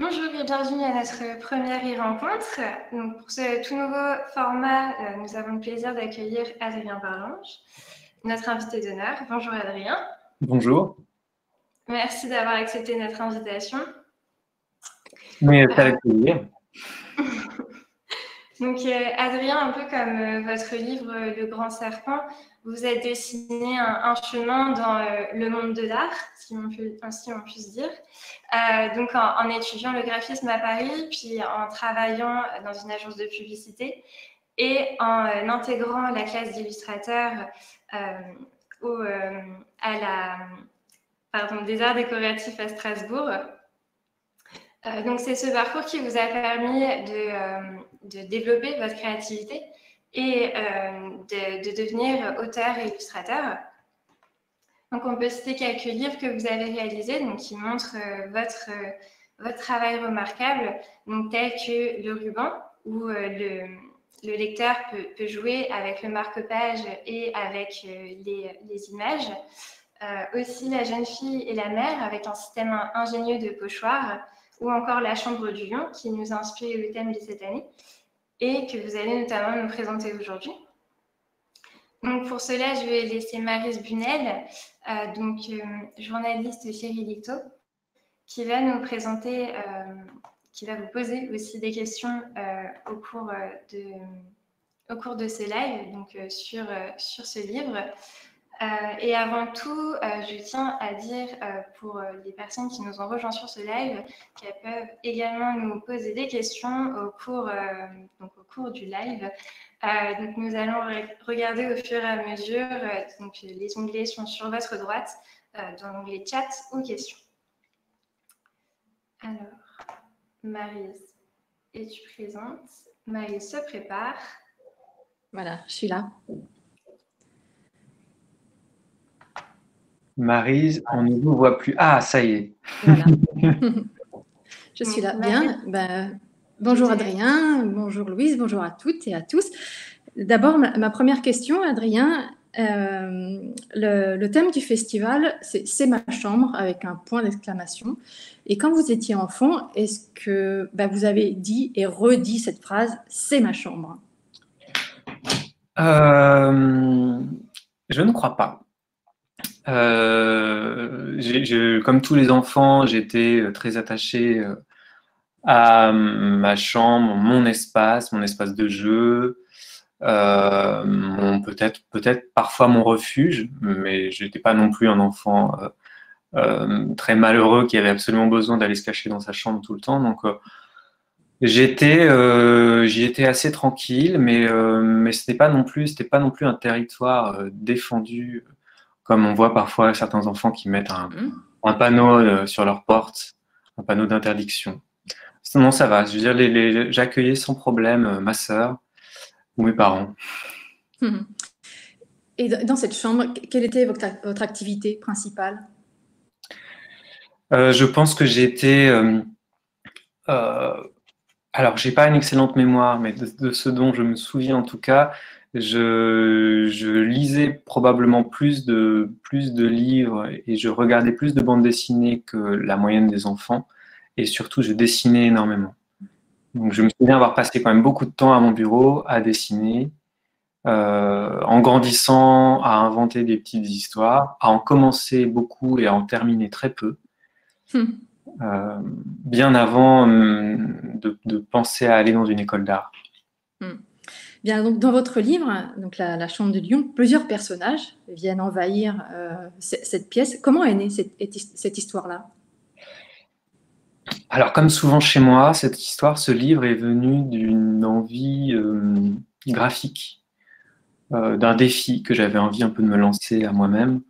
Bonjour et bienvenue à notre première e-rencontre. Donc, pour ce tout nouveau format, nous avons le plaisir d'accueillir Adrien Barlange, notre invité d'honneur. Bonjour Adrien. Bonjour. Merci d'avoir accepté notre invitation. Mais avec plaisir. Donc, Adrien, un peu comme votre livre Le Grand Serpent, vous avez dessiné un chemin dans le monde de l'art, si on puisse dire. Donc, en étudiant le graphisme à Paris, puis en travaillant dans une agence de publicité et en intégrant la classe d'illustrateurs des arts décoratifs à Strasbourg. Donc, c'est ce parcours qui vous a permis de développer votre créativité et de devenir auteur et illustrateur. Donc, on peut citer quelques livres que vous avez réalisés, donc, qui montrent votre travail remarquable, donc, tel que Le Ruban, où le lecteur peut jouer avec le marque-page et avec les images. Aussi La jeune fille et la mère, avec un système ingénieux de pochoir, ou encore La chambre du lion, qui nous a inspiré le thème de cette année, et que vous allez notamment nous présenter aujourd'hui. Donc pour cela, je vais laisser Maryse Bunel, journaliste chez Rilito, qui va nous présenter, qui va vous poser aussi des questions au cours de ce live, donc sur ce livre. Et avant tout, je tiens à dire pour les personnes qui nous ont rejoints sur ce live qu'elles peuvent également nous poser des questions au cours du live. Donc nous allons regarder au fur et à mesure. Donc les onglets sont sur votre droite dans l'onglet chat ou questions. Alors, Maryse, es-tu présente? Maryse se prépare. Voilà, je suis là. Maryse, on ne vous voit plus. Ah, ça y est. Voilà. Je suis là. Bien. Bonjour Adrien, bonjour Louise, bonjour à toutes et à tous. D'abord, ma première question, Adrien. Le thème du festival, c'est ma chambre avec un point d'exclamation. Et quand vous étiez enfant, est-ce que vous avez dit et redit cette phrase « c'est ma chambre » ? Je ne crois pas. Comme tous les enfants, j'étais très attaché à ma chambre, mon espace de jeu, peut-être parfois mon refuge, mais je n'étais pas non plus un enfant très malheureux qui avait absolument besoin d'aller se cacher dans sa chambre tout le temps. Donc j'y étais assez tranquille, mais ce n'était pas non plus un territoire défendu. Comme on voit parfois certains enfants qui mettent un panneau sur leur porte, un panneau d'interdiction. Non, ça va. Je veux dire, j'accueillais sans problème ma sœur ou mes parents. Et dans cette chambre, quelle était votre activité principale ? Je pense que j'étais... alors, j'ai pas une excellente mémoire, mais de ce dont je me souviens en tout cas, je lisais probablement plus de livres et je regardais plus de bandes dessinées que la moyenne des enfants. Et surtout, je dessinais énormément. Donc, je me souviens avoir passé quand même beaucoup de temps à mon bureau à dessiner, en grandissant, à inventer des petites histoires, à en commencer beaucoup et à en terminer très peu. Bien avant de penser à aller dans une école d'art. Bien, donc dans votre livre, donc la chambre de lion, plusieurs personnages viennent envahir cette pièce. Comment est née cette histoire-là ? Alors, comme souvent chez moi, ce livre est venu d'une envie graphique, d'un défi que j'avais envie un peu de me lancer à moi-même,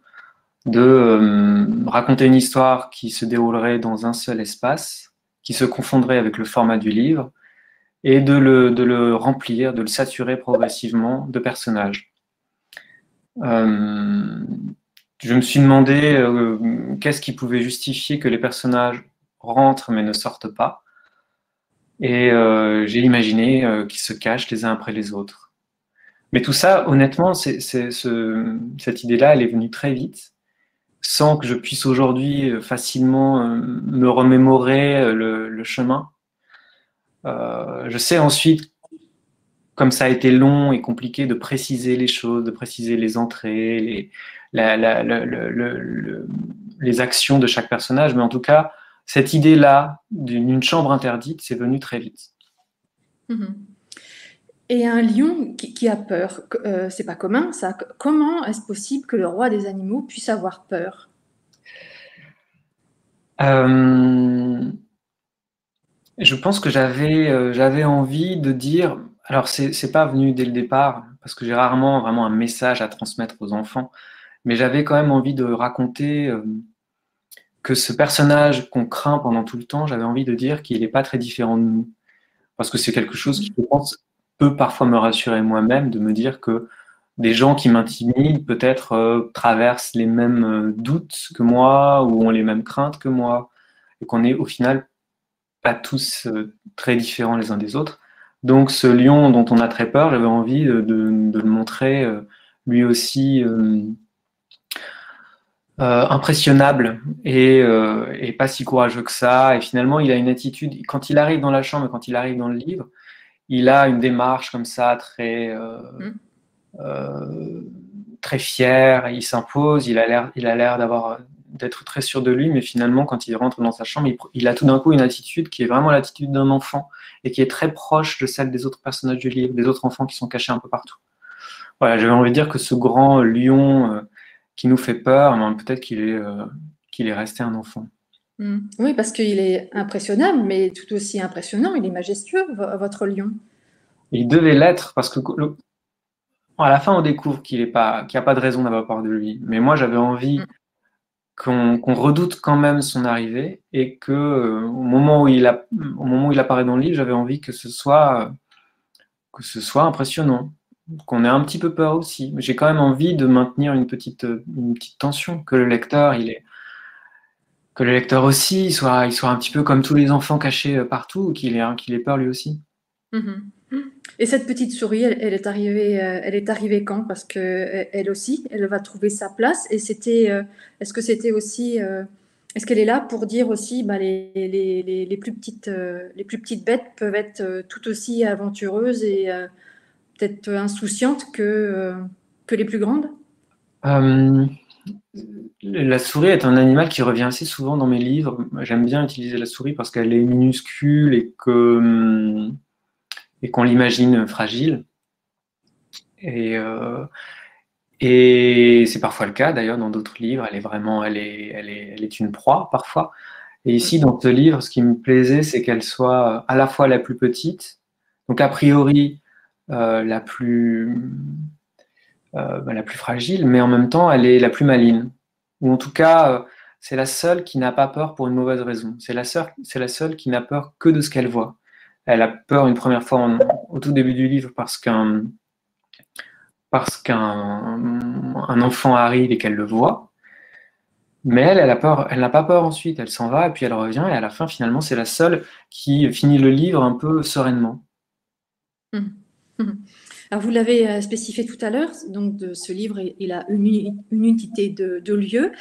de raconter une histoire qui se déroulerait dans un seul espace, qui se confondrait avec le format du livre, et de le remplir, de le saturer progressivement de personnages. Je me suis demandé qu'est-ce qui pouvait justifier que les personnages rentrent mais ne sortent pas. Et j'ai imaginé qu'ils se cachent les uns après les autres. Mais tout ça, honnêtement, cette idée-là, elle est venue très vite. sans que je puisse aujourd'hui facilement me remémorer le chemin. Je sais ensuite, comme ça a été long et compliqué, de préciser les choses, de préciser les entrées, les actions de chaque personnage, mais en tout cas, cette idée-là d'une chambre interdite, c'est venu très vite. Et un lion qui a peur, c'est pas commun ça. Comment est-ce possible que le roi des animaux puisse avoir peur? Je pense que j'avais envie de dire, alors c'est pas venu dès le départ, parce que j'ai rarement vraiment un message à transmettre aux enfants, mais j'avais quand même envie de raconter que ce personnage qu'on craint pendant tout le temps, j'avais envie de dire qu'il n'est pas très différent de nous. Parce que c'est quelque chose qui, je pense, peut parfois me rassurer moi-même, de me dire que des gens qui m'intimident peut-être traversent les mêmes doutes que moi, ou ont les mêmes craintes que moi, et qu'on est au final pas tous très différents les uns des autres. Donc ce lion dont on a très peur, j'avais envie de le montrer lui aussi impressionnable et pas si courageux que ça. Et finalement, il a une attitude, quand il arrive dans la chambre et quand il arrive dans le livre, il a une démarche comme ça très fière, il s'impose, il a l'air d'être très sûr de lui, mais finalement, quand il rentre dans sa chambre, il a tout d'un coup une attitude qui est vraiment l'attitude d'un enfant et qui est très proche de celle des autres personnages du livre, des autres enfants qui sont cachés un peu partout. Voilà, j'avais envie de dire que ce grand lion qui nous fait peur, peut-être qu'il est resté un enfant. Oui, parce qu'il est impressionnable, mais tout aussi impressionnant, il est majestueux, votre lion. Il devait l'être, parce que à la fin, on découvre qu'il n'y a pas de raison d'avoir peur de lui. Mais moi, j'avais envie qu'on redoute quand même son arrivée et que au moment où il apparaît dans le livre, j'avais envie que ce soit impressionnant, qu'on ait un petit peu peur aussi. J'ai quand même envie de maintenir une petite tension, que le lecteur aussi il soit un petit peu comme tous les enfants cachés partout, qu'il ait peur lui aussi. Et cette petite souris, elle est arrivée quand? Parce que elle aussi, elle va trouver sa place. Et est-ce que c'était aussi, est-ce qu'elle est là pour dire aussi, les plus petites bêtes peuvent être tout aussi aventureuses et peut-être insouciantes que les plus grandes? La souris est un animal qui revient assez souvent dans mes livres. J'aime bien utiliser la souris parce qu'elle est minuscule et qu'on l'imagine fragile. Et c'est parfois le cas, d'ailleurs, dans d'autres livres. Elle est une proie, parfois. Et ici, dans ce livre, ce qui me plaisait, c'est qu'elle soit à la fois la plus petite, donc a priori la plus fragile, mais en même temps, elle est la plus maligne. Ou en tout cas, c'est la seule qui n'a pas peur pour une mauvaise raison. C'est la seule qui n'a peur que de ce qu'elle voit. Elle a peur une première fois au tout début du livre parce qu'un enfant arrive et qu'elle le voit. Mais elle a peur, elle n'a pas peur ensuite. Elle s'en va et puis elle revient. Et à la fin, finalement, c'est la seule qui finit le livre un peu sereinement. Alors, vous l'avez spécifié tout à l'heure, donc de ce livre, il a une unité de lieu.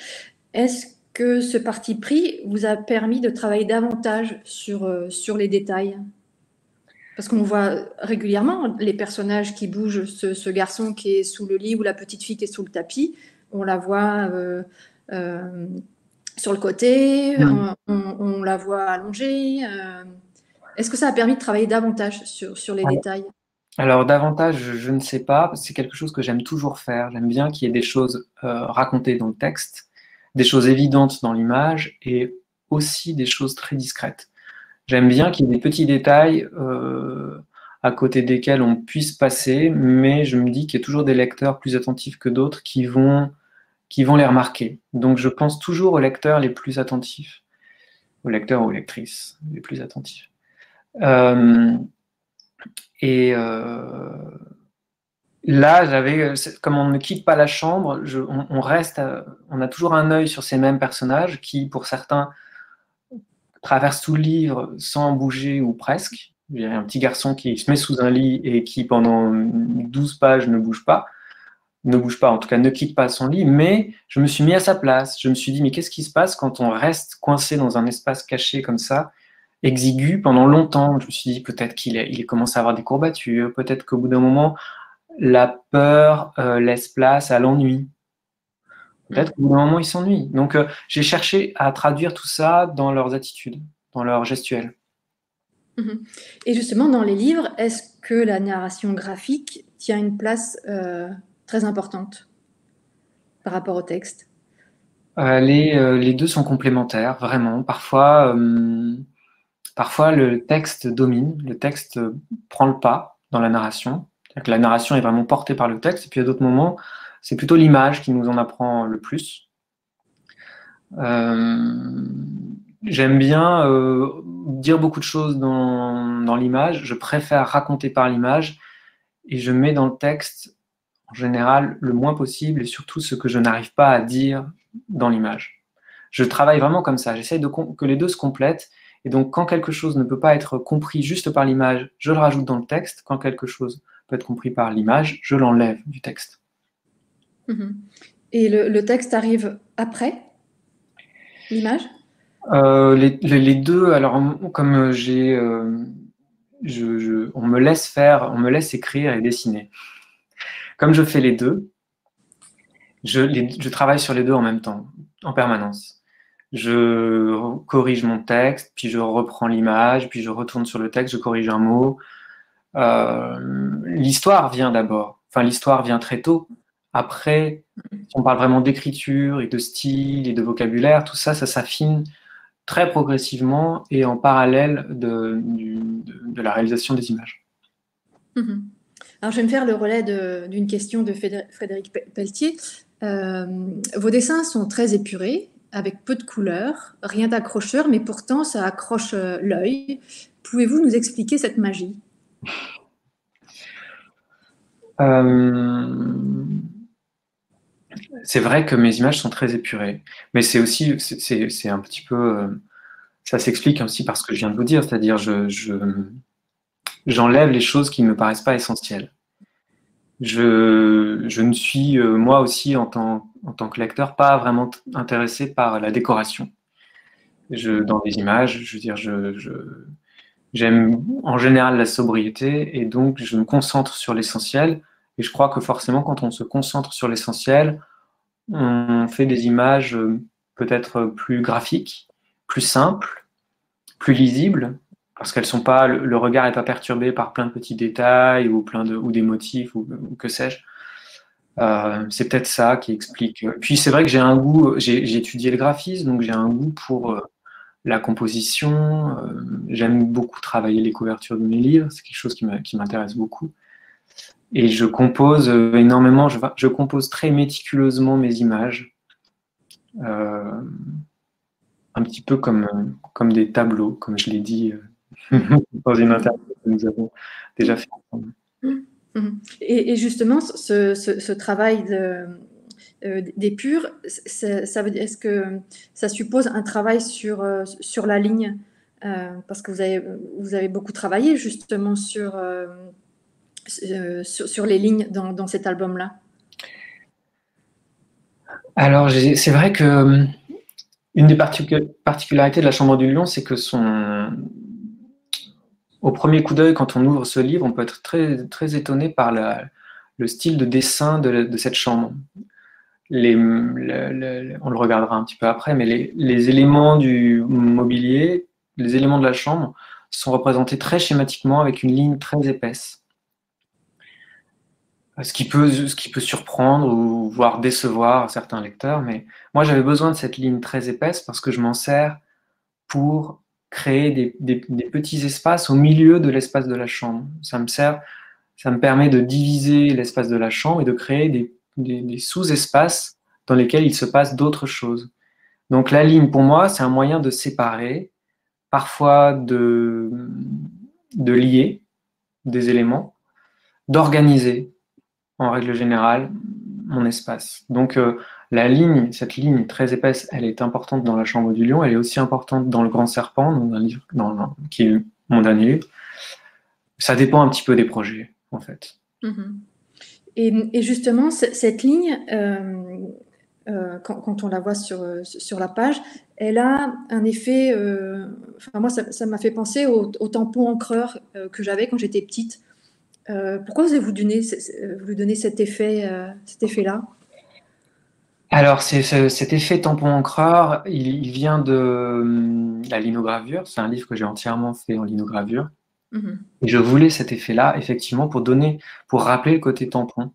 Est-ce que ce parti pris vous a permis de travailler davantage sur les détails? Parce qu'on voit régulièrement les personnages qui bougent, ce garçon qui est sous le lit ou la petite fille qui est sous le tapis, on la voit sur le côté, on la voit allongée. Est-ce que ça a permis de travailler davantage sur les détails? Alors davantage, je ne sais pas, c'est quelque chose que j'aime toujours faire. J'aime bien qu'il y ait des choses racontées dans le texte, des choses évidentes dans l'image et aussi des choses très discrètes. J'aime bien qu'il y ait des petits détails à côté desquels on puisse passer, mais je me dis qu'il y a toujours des lecteurs plus attentifs que d'autres qui vont les remarquer. Donc je pense toujours aux lecteurs les plus attentifs, aux lecteurs ou aux lectrices les plus attentifs. Là, comme on ne quitte pas la chambre, on a toujours un œil sur ces mêmes personnages qui, pour certains, traversent tout le livre sans bouger ou presque. Il y a un petit garçon qui se met sous un lit et qui, pendant 12 pages, ne bouge pas. ne bouge pas, en tout cas ne quitte pas son lit, mais je me suis mis à sa place. Je me suis dit, mais qu'est-ce qui se passe quand on reste coincé dans un espace caché comme ça, exigu pendant longtemps? Je me suis dit, peut-être il commence à avoir des courbatures, peut-être qu'au bout d'un moment, la peur laisse place à l'ennui. Peut-être qu'au bout d'un moment, ils s'ennuient. Donc, j'ai cherché à traduire tout ça dans leurs attitudes, dans leurs gestuels. Et justement, dans les livres, est-ce que la narration graphique tient une place très importante par rapport au texte? Les deux sont complémentaires, vraiment. Parfois, le texte domine, le texte prend le pas dans la narration. C'est-à-dire que la narration est vraiment portée par le texte, et puis à d'autres moments, c'est plutôt l'image qui nous en apprend le plus. J'aime bien dire beaucoup de choses dans l'image. Je préfère raconter par l'image, et je mets dans le texte, en général, le moins possible, et surtout ce que je n'arrive pas à dire dans l'image. Je travaille vraiment comme ça. J'essaie que les deux se complètent. Et donc, quand quelque chose ne peut pas être compris juste par l'image, je le rajoute dans le texte. Quand quelque chose peut être compris par l'image, je l'enlève du texte. Et le texte arrive après l'image? Les deux, alors comme on me laisse faire, on me laisse écrire et dessiner. Comme je fais les deux, je travaille sur les deux en même temps, en permanence. Je corrige mon texte, puis je reprends l'image, puis je retourne sur le texte, je corrige un mot. L'histoire vient d'abord, enfin l'histoire vient très tôt. Après, si on parle vraiment d'écriture et de style et de vocabulaire, tout ça, ça s'affine très progressivement et en parallèle de la réalisation des images. Alors, je vais me faire le relais d'une question de Frédéric Pelletier. Vos dessins sont très épurés, avec peu de couleurs, rien d'accrocheur, mais pourtant ça accroche l'œil. Pouvez-vous nous expliquer cette magie? C'est vrai que mes images sont très épurées, mais c'est aussi, c'est un petit peu, ça s'explique aussi par ce que je viens de vous dire, c'est-à-dire j'enlève les choses qui ne me paraissent pas essentielles. Je ne suis, moi aussi, en tant que lecteur, pas vraiment intéressé par la décoration. Dans les images, je veux dire, j'aime en général la sobriété, et donc je me concentre sur l'essentiel. Et je crois que forcément, quand on se concentre sur l'essentiel, on fait des images peut-être plus graphiques, plus simples, plus lisibles, parce qu'elles sont pas, le regard n'est pas perturbé par plein de petits détails ou des motifs ou que sais-je. C'est peut-être ça qui explique. Puis c'est vrai que j'ai un goût, j'ai étudié le graphisme, donc j'ai un goût pour la composition. J'aime beaucoup travailler les couvertures de mes livres, c'est quelque chose qui m'intéresse beaucoup. Et je compose énormément, je compose très méticuleusement mes images, un petit peu comme des tableaux, comme je l'ai dit dans une interview que nous avons déjà fait ensemble. Et justement, ce travail d'épure, ça veut dire, est-ce que ça suppose un travail sur la ligne, parce que vous avez beaucoup travaillé justement sur les lignes dans cet album-là? Alors, c'est vrai que une des particularités de La Chambre du Lion, c'est que au premier coup d'œil, quand on ouvre ce livre, on peut être très, très étonné par le style de dessin de cette chambre. On le regardera un petit peu après, mais les éléments du mobilier, les éléments de la chambre sont représentés très schématiquement avec une ligne très épaisse. Ce qui peut surprendre ou voire décevoir certains lecteurs, mais moi j'avais besoin de cette ligne très épaisse parce que je m'en sers pour créer des petits espaces au milieu de l'espace de la chambre. Ça me permet de diviser l'espace de la chambre et de créer des sous-espaces dans lesquels il se passe d'autres choses. Donc la ligne, pour moi, c'est un moyen de séparer, parfois de lier des éléments, d'organiser, en règle générale, mon espace. Donc cette ligne très épaisse, elle est importante dans La Chambre du Lion, elle est aussi importante dans Le Grand Serpent, dans un livre, qui est mon dernier livre. Ça dépend un petit peu des projets, en fait. Et justement, cette ligne, quand on la voit sur la page, elle a un effet. Enfin, moi, ça m'a fait penser au tampon encreur que j'avais quand j'étais petite. Pourquoi vous avez voulu donner cet effet-là? Alors, cet effet tampon encreur, il vient de la linogravure. C'est un livre que j'ai entièrement fait en linogravure. Et je voulais cet effet-là, effectivement, pour rappeler le côté tampon.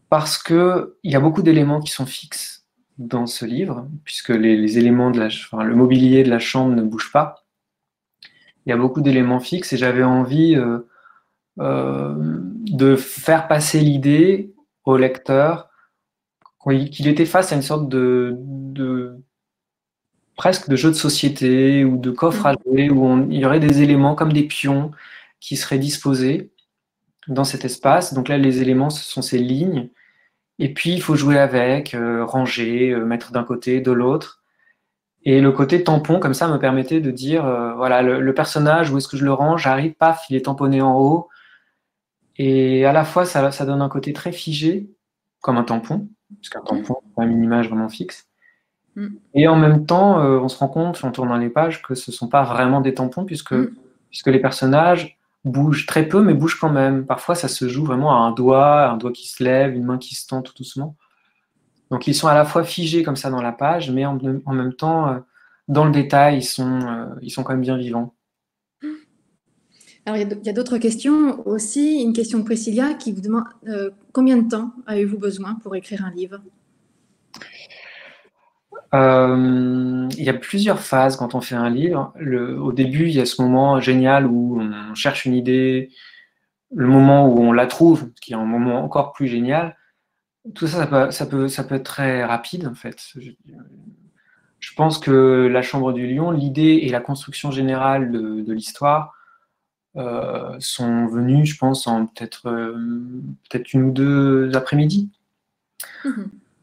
Parce que il y a beaucoup d'éléments qui sont fixes dans ce livre, puisque les éléments le mobilier de la chambre ne bouge pas. Il y a beaucoup d'éléments fixes et j'avais envie de faire passer l'idée au lecteur qu'il était face à une sorte presque de jeu de société ou de coffre à jouer où il y aurait des éléments comme des pions qui seraient disposés dans cet espace. Donc là, les éléments, ce sont ces lignes. Et puis, il faut jouer avec, ranger, mettre d'un côté, de l'autre. Et le côté tampon, comme ça, me permettait de dire, voilà, le personnage, où est-ce que je le range? J'arrive, paf, il est tamponné en haut. Et à la fois, ça donne un côté très figé, comme un tampon, puisqu'un tampon, c'est quand même une image vraiment fixe. Et en même temps, on se rend compte, en tournant les pages, que ce ne sont pas vraiment des tampons, puisque les personnages bougent très peu, mais bougent quand même. Parfois, ça se joue vraiment à un doigt qui se lève, une main qui se tend tout doucement. Donc, ils sont à la fois figés comme ça dans la page, mais en même temps, dans le détail, ils sont quand même bien vivants. Alors, il y a d'autres questions aussi. Une question de Priscilla qui vous demande combien de temps avez-vous besoin pour écrire un livre? Il y a plusieurs phases quand on fait un livre. Au début, il y a ce moment génial où on cherche une idée, le moment où on la trouve, qui est un moment encore plus génial. Tout ça, ça peut être très rapide, en fait. Je pense que La Chambre du Lion, l'idée et la construction générale de l'histoire sont venues, je pense, en peut-être une ou deux après-midi.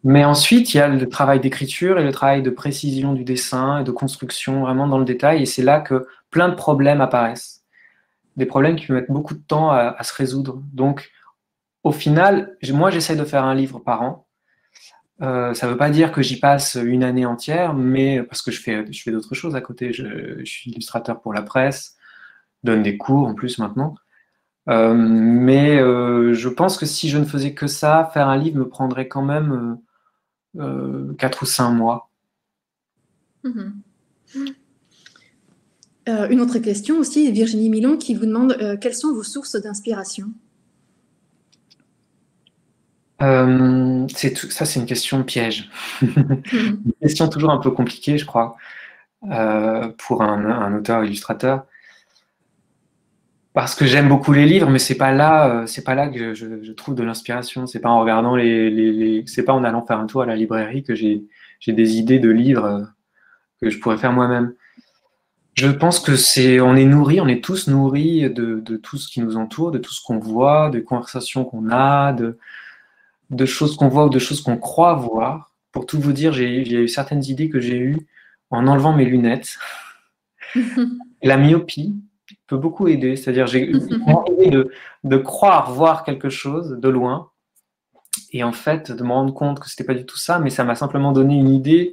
Mais ensuite, il y a le travail d'écriture et le travail de précision du dessin et de construction vraiment dans le détail. Et c'est là que plein de problèmes apparaissent. Des problèmes qui mettent beaucoup de temps à se résoudre. Donc, au final, moi, j'essaie de faire un livre par an. Ça ne veut pas dire que j'y passe une année entière, mais parce que je fais d'autres choses à côté. Je suis illustrateur pour la presse, donne des cours en plus maintenant. Mais je pense que si je ne faisais que ça, faire un livre me prendrait quand même 4 ou 5 mois. Une autre question aussi, Virginie Milon, qui vous demande quelles sont vos sources d'inspiration? Ça, c'est une question piège. Une question toujours un peu compliquée, je crois, pour un auteur-illustrateur. Parce que j'aime beaucoup les livres, mais c'est pas là que je trouve de l'inspiration. C'est pas en regardant c'est pas en allant faire un tour à la librairie que j'ai des idées de livres que je pourrais faire moi-même. Je pense que on est tous nourris de tout ce qui nous entoure, de tout ce qu'on voit, de conversations qu'on a, de choses qu'on voit ou de choses qu'on croit voir. Pour tout vous dire, il y a eu certaines idées que j'ai eues en enlevant mes lunettes. La myopie peut beaucoup aider, c'est-à-dire j'ai envie de croire voir quelque chose de loin et en fait de me rendre compte que c'était pas du tout ça, mais ça m'a simplement donné une idée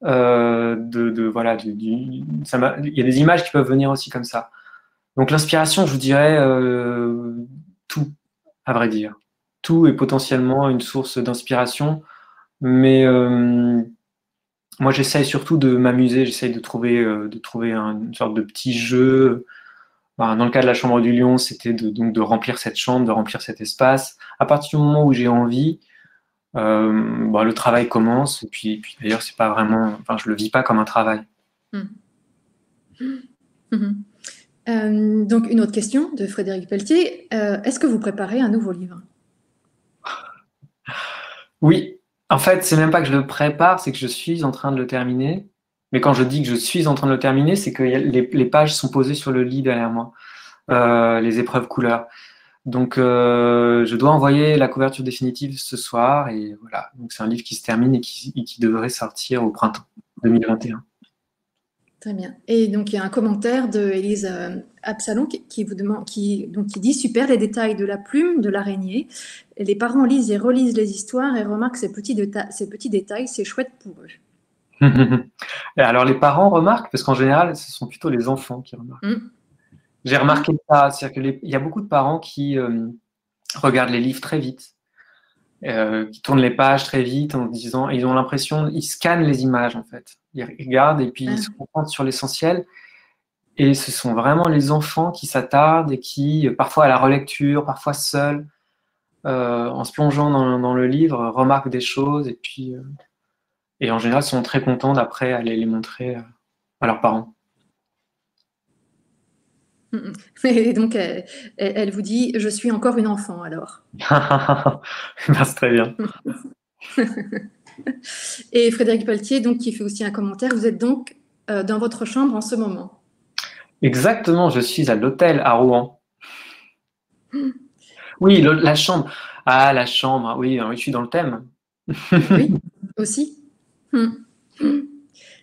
voilà, il y a des images qui peuvent venir aussi comme ça. Donc l'inspiration, je vous dirais tout, à vrai dire. Tout est potentiellement une source d'inspiration, mais moi j'essaye surtout de m'amuser, j'essaye de trouver une sorte de petit jeu. Dans le cas de La Chambre du Lion, c'était donc de remplir cette chambre, de remplir cet espace. À partir du moment où j'ai envie, le travail commence. Et puis d'ailleurs, c'est pas vraiment, je le vis pas comme un travail. Donc une autre question de Frédéric Pelletier. Est-ce que vous préparez un nouveau livre? Oui. En fait, c'est même pas que je le prépare, c'est que je suis en train de le terminer. Mais quand je dis que je suis en train de le terminer, c'est que les pages sont posées sur le lit derrière moi, les épreuves couleurs. Donc, je dois envoyer la couverture définitive ce soir. Et voilà, donc c'est un livre qui se termine et qui devrait sortir au printemps 2021. Très bien. Et donc, il y a un commentaire de Élise Absalon qui vous demande, qui dit super les détails de la plume de l'araignée. Les parents lisent et relisent les histoires et remarquent ces petits détails. C'est chouette pour eux. Et alors les parents remarquent, parce qu'en général, ce sont plutôt les enfants qui remarquent. J'ai remarqué ça, c'est-à-dire qu'il y a beaucoup de parents qui regardent les livres très vite, qui tournent les pages très vite en disant, ils ont l'impression, ils scannent les images en fait. Ils regardent et puis ils se concentrent sur l'essentiel. Et ce sont vraiment les enfants qui s'attardent et qui, parfois à la relecture, parfois seuls, en se plongeant dans le livre, remarquent des choses et puis, et en général, sont très contents d'après aller les montrer à leurs parents. Et donc, elle vous dit, je suis encore une enfant alors. C'est très bien. Et Frédéric Pelletier, donc, qui fait aussi un commentaire, vous êtes donc dans votre chambre en ce moment? Exactement, je suis à l'hôtel à Rouen. Oui, la chambre. Ah, la chambre, oui, je suis dans le thème. Oui, aussi.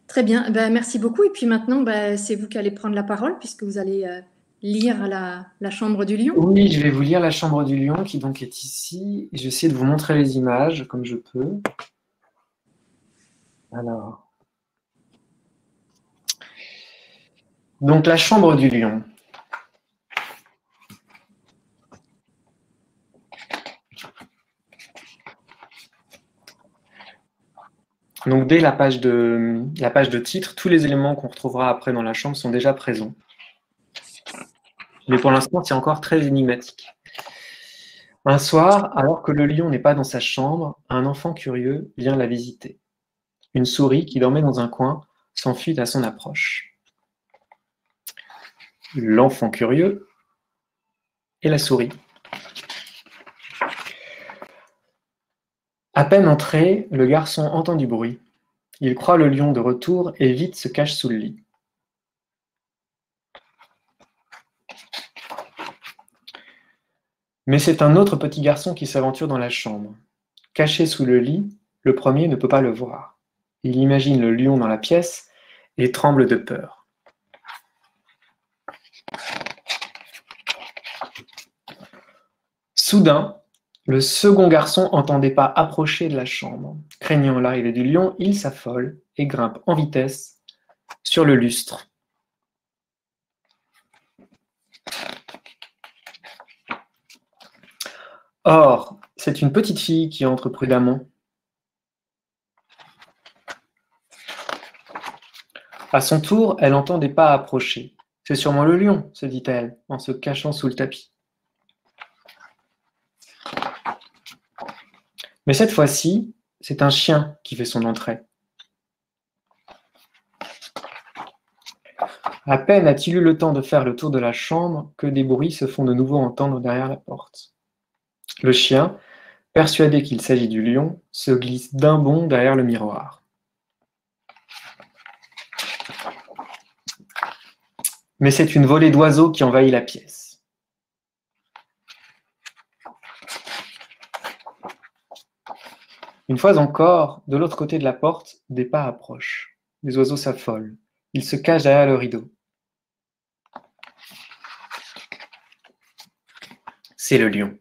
Très bien, merci beaucoup. Et puis maintenant, c'est vous qui allez prendre la parole puisque vous allez lire la Chambre du Lion. Oui, je vais vous lire la Chambre du Lion qui donc est ici. Je vais essayer de vous montrer les images comme je peux. Alors. Donc la Chambre du Lion. Donc dès la page de titre, tous les éléments qu'on retrouvera après dans la chambre sont déjà présents. Mais pour l'instant, c'est encore très énigmatique. Un soir, alors que le lion n'est pas dans sa chambre, un enfant curieux vient la visiter. Une souris qui dormait dans un coin s'enfuit à son approche. L'enfant curieux et la souris. À peine entré, le garçon entend du bruit. Il croit le lion de retour et vite se cache sous le lit. Mais c'est un autre petit garçon qui s'aventure dans la chambre. Caché sous le lit, le premier ne peut pas le voir. Il imagine le lion dans la pièce et tremble de peur. Soudain, le second garçon entend des pas approcher de la chambre. Craignant l'arrivée du lion, il s'affole et grimpe en vitesse sur le lustre. Or, c'est une petite fille qui entre prudemment. À son tour, elle entend des pas approcher. C'est sûrement le lion, se dit-elle, en se cachant sous le tapis. Mais cette fois-ci, c'est un chien qui fait son entrée. À peine a-t-il eu le temps de faire le tour de la chambre que des bruits se font de nouveau entendre derrière la porte. Le chien, persuadé qu'il s'agit du lion, se glisse d'un bond derrière le miroir. Mais c'est une volée d'oiseaux qui envahit la pièce. Une fois encore, de l'autre côté de la porte, des pas approchent. Les oiseaux s'affolent. Ils se cachent derrière le rideau. C'est le lion.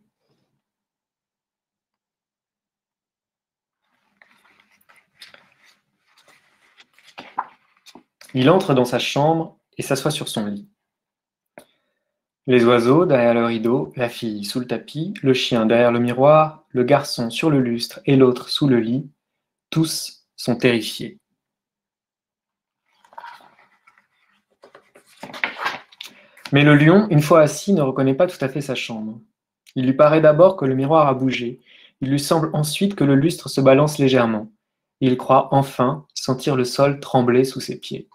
Il entre dans sa chambre et s'assoit sur son lit. Les oiseaux derrière le rideau, la fille sous le tapis, le chien derrière le miroir, le garçon sur le lustre et l'autre sous le lit, tous sont terrifiés. Mais le lion, une fois assis, ne reconnaît pas tout à fait sa chambre. Il lui paraît d'abord que le miroir a bougé. Il lui semble ensuite que le lustre se balance légèrement. Il croit enfin sentir le sol trembler sous ses pieds.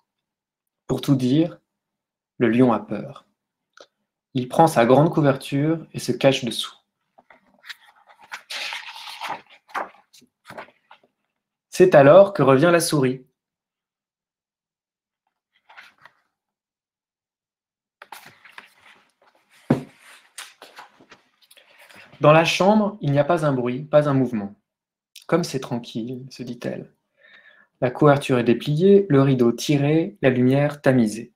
Pour tout dire, le lion a peur. Il prend sa grande couverture et se cache dessous. C'est alors que revient la souris. Dans la chambre, il n'y a pas un bruit, pas un mouvement. Comme c'est tranquille, se dit-elle. La couverture est dépliée, le rideau tiré, la lumière tamisée.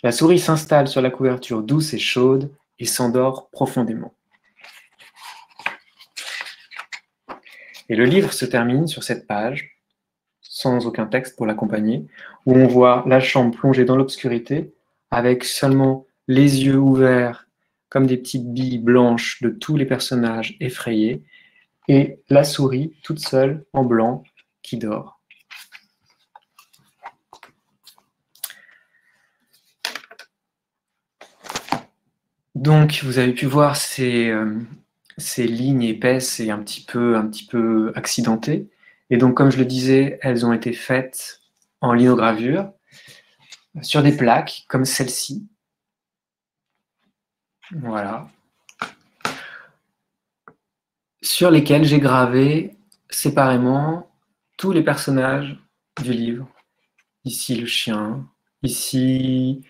La souris s'installe sur la couverture douce et chaude et s'endort profondément. Et le livre se termine sur cette page, sans aucun texte pour l'accompagner, où on voit la chambre plongée dans l'obscurité, avec seulement les yeux ouverts comme des petites billes blanches de tous les personnages effrayés, et la souris toute seule en blanc qui dort. Donc, vous avez pu voir ces lignes épaisses et un petit peu accidentées. Et donc, comme je le disais, elles ont été faites en linogravure sur des plaques comme celle-ci. Voilà. Sur lesquelles j'ai gravé séparément tous les personnages du livre. Ici, le chien. Ici,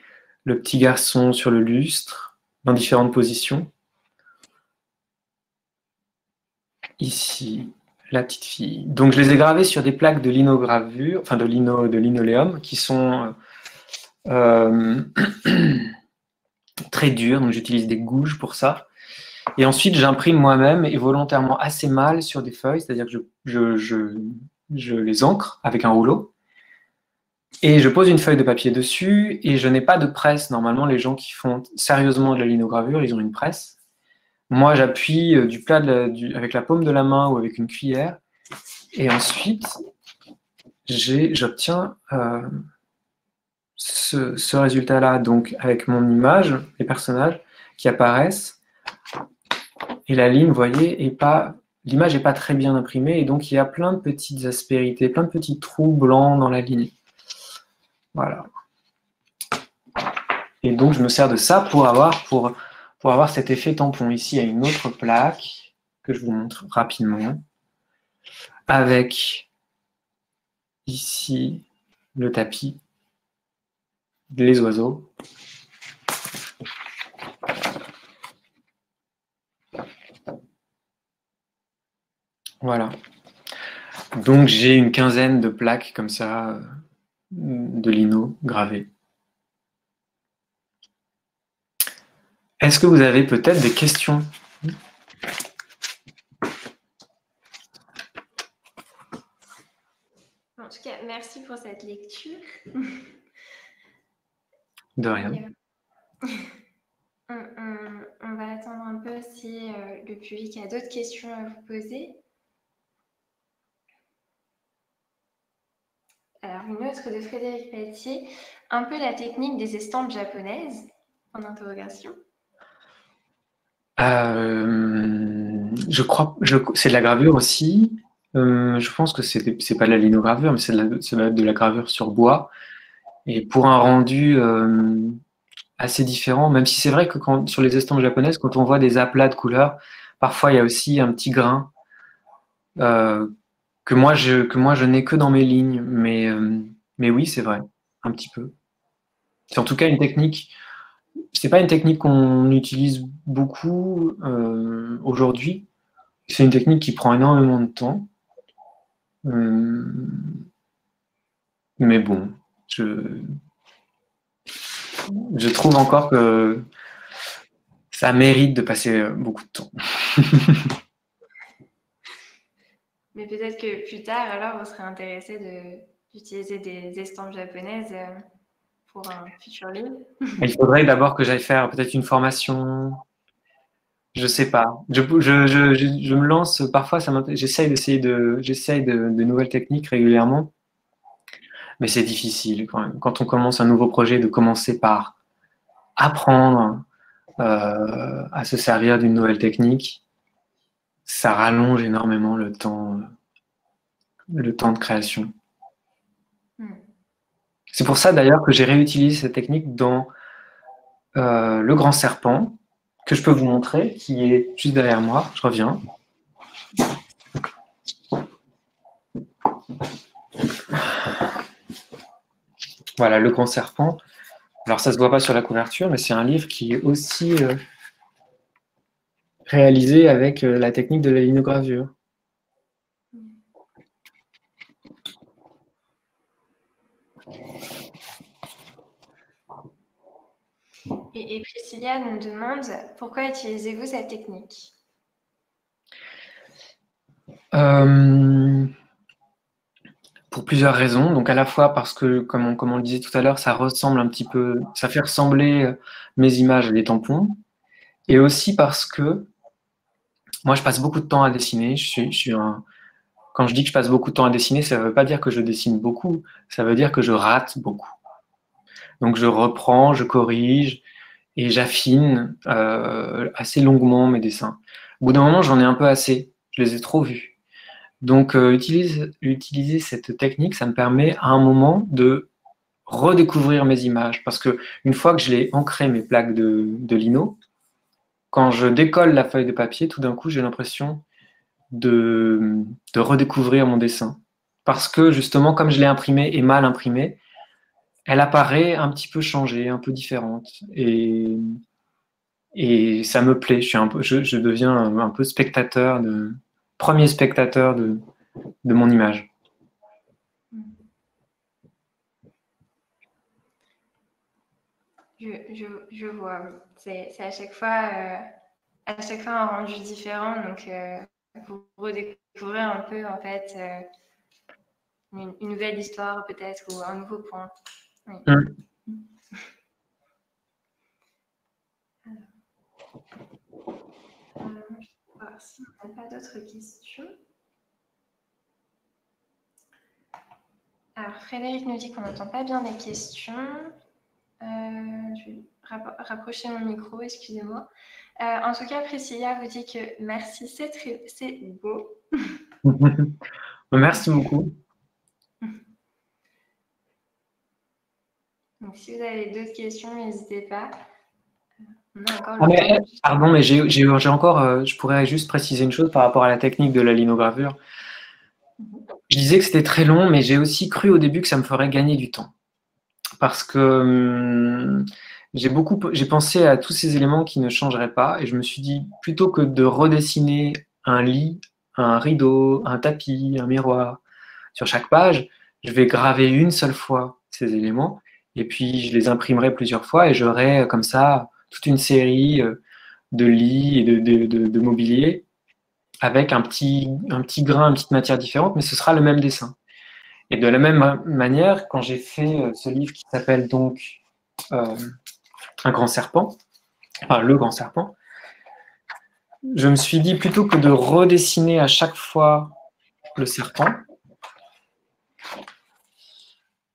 le petit garçon sur le lustre, dans différentes positions. Ici, la petite fille. Donc, je les ai gravés sur des plaques de linogravure, enfin de linoléum, qui sont très dures. Donc, j'utilise des gouges pour ça. Et ensuite, j'imprime moi-même et volontairement assez mal sur des feuilles, c'est-à-dire que je les encre avec un rouleau. Et je pose une feuille de papier dessus et je n'ai pas de presse. Normalement, les gens qui font sérieusement de la linogravure, ils ont une presse. Moi, j'appuie avec la paume de la main ou avec une cuillère. Et ensuite, j'obtiens ce résultat-là. Donc, avec mon image, les personnages qui apparaissent. Et la ligne, vous voyez, l'image n'est pas très bien imprimée. Et donc, il y a plein de petites aspérités, plein de petits trous blancs dans la ligne. Voilà. Et donc, je me sers de ça pour avoir cet effet tampon. Ici, il y a une autre plaque que je vous montre rapidement. Avec, ici, le tapis, les oiseaux. Voilà. Donc, j'ai une quinzaine de plaques comme ça, de lino gravées. Est-ce que vous avez peut-être des questions? En tout cas, merci pour cette lecture. De rien. On va attendre un peu si le public a d'autres questions à vous poser. Alors, une autre de Frédéric Pelletier. Un peu la technique des estampes japonaises, en interrogation. Je crois, c'est de la gravure aussi. Je pense que c'est pas de la linogravure, mais c'est de la gravure sur bois. Et pour un rendu assez différent, même si c'est vrai que sur les estampes japonaises, quand on voit des aplats de couleurs, parfois il y a aussi un petit grain que moi je n'ai que dans mes lignes. Mais oui, c'est vrai, un petit peu. C'est en tout cas une technique. C'est pas une technique qu'on utilise beaucoup aujourd'hui. C'est une technique qui prend énormément de temps. Mais bon, je trouve encore que ça mérite de passer beaucoup de temps. Mais peut-être que plus tard, alors, vous serez intéressé d'utiliser des estampes japonaises pour un futur livre. Il faudrait d'abord que j'aille faire peut-être une formation. Je sais pas. Je me lance parfois. J'essaye de nouvelles techniques régulièrement, mais c'est difficile quand même. Quand on commence un nouveau projet, de commencer par apprendre à se servir d'une nouvelle technique, ça rallonge énormément le temps de création. C'est pour ça d'ailleurs que j'ai réutilisé cette technique dans le grand serpent, que je peux vous montrer, qui est juste derrière moi. Je reviens. Voilà, le grand serpent. Alors ça ne se voit pas sur la couverture, mais c'est un livre qui est aussi réalisé avec la technique de la linogravure. Et Priscilla nous demande pourquoi utilisez-vous cette technique? Pour plusieurs raisons. Donc à la fois parce que, comme on le disait tout à l'heure, ça ressemble un petit peu, ça fait ressembler mes images à des tampons. Et aussi parce que moi, je passe beaucoup de temps à dessiner. Quand je dis que je passe beaucoup de temps à dessiner, ça ne veut pas dire que je dessine beaucoup, ça veut dire que je rate beaucoup. Donc je reprends, je corrige et j'affine assez longuement mes dessins. Au bout d'un moment, j'en ai un peu assez. Je les ai trop vus. Donc utiliser cette technique, ça me permet à un moment de redécouvrir mes images. Parce que une fois que je l'ai ancré mes plaques de lino, quand je décolle la feuille de papier, tout d'un coup, j'ai l'impression de redécouvrir mon dessin. Parce que justement, comme je l'ai imprimé et mal imprimé, elle apparaît un petit peu changée, un peu différente. Et ça me plaît. Je deviens un peu spectateur, premier spectateur de mon image. Je vois. C'est à chaque fois un rendu différent. Donc, vous redécouvrez un peu, en fait, une nouvelle histoire, peut-être, ou un nouveau point. Oui. Je vais voir si on n'a pas d'autres questions. Alors, Frédéric nous dit qu'on n'entend pas bien les questions. Je vais rapprocher mon micro, excusez-moi. En tout cas, Priscilla vous dit que merci, c'est beau. Merci beaucoup. Donc, si vous avez d'autres questions, n'hésitez pas. Pardon, mais j'ai encore, je pourrais juste préciser une chose par rapport à la technique de la linogravure. Je disais que c'était très long, mais j'ai aussi cru au début que ça me ferait gagner du temps. Parce que j'ai pensé à tous ces éléments qui ne changeraient pas, et je me suis dit, plutôt que de redessiner un lit, un rideau, un tapis, un miroir sur chaque page, je vais graver une seule fois ces éléments, et puis je les imprimerai plusieurs fois, et j'aurai comme ça toute une série de lits et de mobilier avec un petit grain, une petite matière différente, mais ce sera le même dessin. Et de la même manière, quand j'ai fait ce livre qui s'appelle donc Un grand serpent, enfin Le grand serpent, je me suis dit, plutôt que de redessiner à chaque fois le serpent,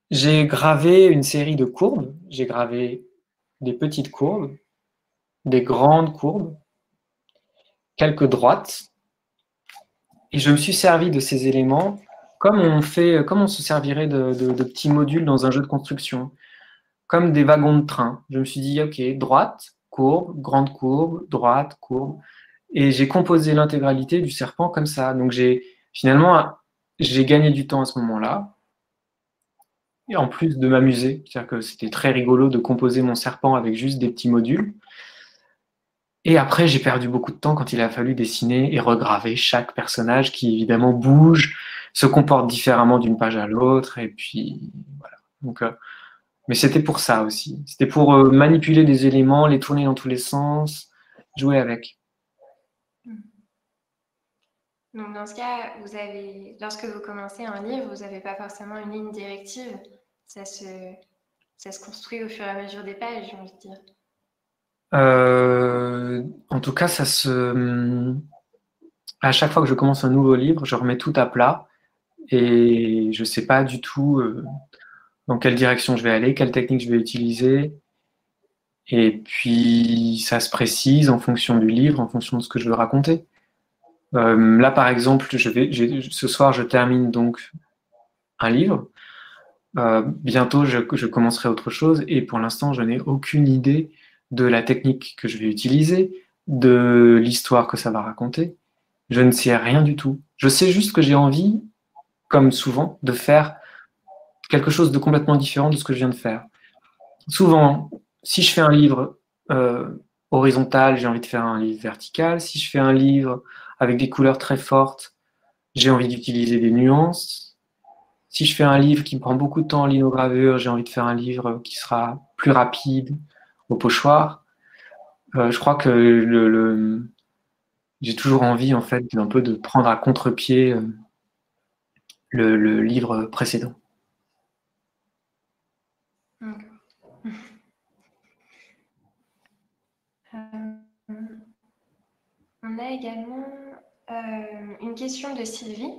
j'ai gravé une série de courbes. J'ai gravé des petites courbes, des grandes courbes, quelques droites, et je me suis servi de ces éléments comme on se servirait de petits modules dans un jeu de construction, comme des wagons de train. Je me suis dit, ok, droite, courbe, grande courbe, droite, courbe, et j'ai composé l'intégralité du serpent comme ça. Donc finalement, j'ai gagné du temps à ce moment-là, et en plus de m'amuser, c'est-à-dire que c'était très rigolo de composer mon serpent avec juste des petits modules. Et après, j'ai perdu beaucoup de temps quand il a fallu dessiner et regraver chaque personnage qui, évidemment, bouge, se comporte différemment d'une page à l'autre. Et puis, voilà. Donc, mais c'était pour ça aussi. C'était pour manipuler des éléments, les tourner dans tous les sens, jouer avec. Donc, dans ce cas, lorsque vous commencez un livre, vous n'avez pas forcément une ligne directive. Ça se construit au fur et à mesure des pages, j'ai envie de dire. En tout cas, à chaque fois que je commence un nouveau livre, je remets tout à plat et je ne sais pas du tout dans quelle direction je vais aller, quelle technique je vais utiliser. Et puis, ça se précise en fonction du livre, en fonction de ce que je veux raconter. Là, par exemple, ce soir, je termine donc un livre. Bientôt, je commencerai autre chose et pour l'instant, je n'ai aucune idée de la technique que je vais utiliser, de l'histoire que ça va raconter. Je ne sais rien du tout. Je sais juste que j'ai envie, comme souvent, de faire quelque chose de complètement différent de ce que je viens de faire. Souvent, si je fais un livre horizontal, j'ai envie de faire un livre vertical. Si je fais un livre avec des couleurs très fortes, j'ai envie d'utiliser des nuances. Si je fais un livre qui me prend beaucoup de temps en linogravure, j'ai envie de faire un livre qui sera plus rapide au pochoir. Je crois que j'ai toujours envie, en fait, un peu de prendre à contre-pied le livre précédent. On a également une question de Sylvie.